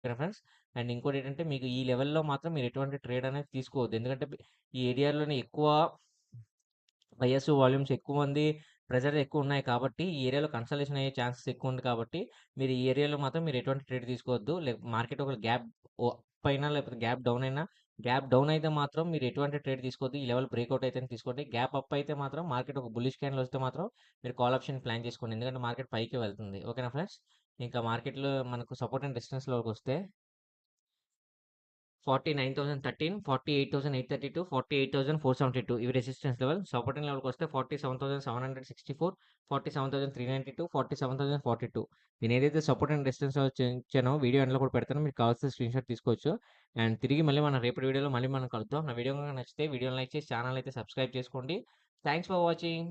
ఓకేనా friends. And ఇంకోటేంటంటే మీకు ఈ లెవెల్‌లో మాత్రం మీరు ఎటువంటి ట్రేడ్ అనేది తీసుకోవద్దు. ఎందుకంటే ఈ ఏరియాలోనే ఎక్కువ బయర్స్ వాల్యూమ్స్ ఎక్కువ మంది ప్రెజర్ ఎక్కువున్నాయి కాబట్టి, ఈ ఏరియాలో కన్సల్టేషన్ అయ్యే ఛాన్సెస్ ఎక్కువుంది కాబట్టి, మీరు ఈ ఏరియాలో మాత్రం మీరు ఎటువంటి ట్రేడ్ తీసుకోవద్దు. మార్కెట్ ఒకవేళ గ్యాప్ అప్ అయినా లేకపోతే గ్యాప్ డౌన్ అయినా, గ్యాప్ డౌన్ అయితే మాత్రం మీరు ఎటువంటి ట్రేడ్ తీసుకోవద్దు. ఈ లెవెల్ బ్రేక్‌ఔట్ అయితేనే తీసుకోండి. గ్యాప్ అప్ అయితే మాత్రం మార్కెట్ ఒక బుల్లిష్ క్యాండిల్ వస్తే మాత్రం మీరు కాల్ ఆప్షన్ ప్లాన్ చేసుకోండి. ఎందుకంటే మార్కెట్ పైకే వెళ్తుంది. ఓకేనా ఫ్రెండ్స్. ఇంకా మార్కెట్‌లో మనకు సపోర్ట్ అండ్ రెసిస్టెన్స్‌లోకొస్తే 49,013, 48,832, 48,472 ఇవి రెసిస్టెన్స్ లెవెల్. సపోర్టింగ్ లెవెల్‌కొస్తే 47,764, 47,392, 47,042. నేను ఏదైతే సపోర్ట్ అండ్ రెసిస్టెన్స్ ఇచ్చానో వీడియో ఎండ్‌లో కూడా పెడతాను. మీకు కావాల్సిన స్క్రీన్‌షాట్ తీసుకోవచ్చు. అండ్ తిరిగి మళ్ళీ మనం రేపటి వీడియోలో మళ్ళీ మనం కలుద్దాం. నా వీడియో గనుక నచ్చితే వీడియోని లైక్ చేసి ఛానల్ అయితే సబ్స్క్రైబ్ చేసుకోండి. Thanks for watching.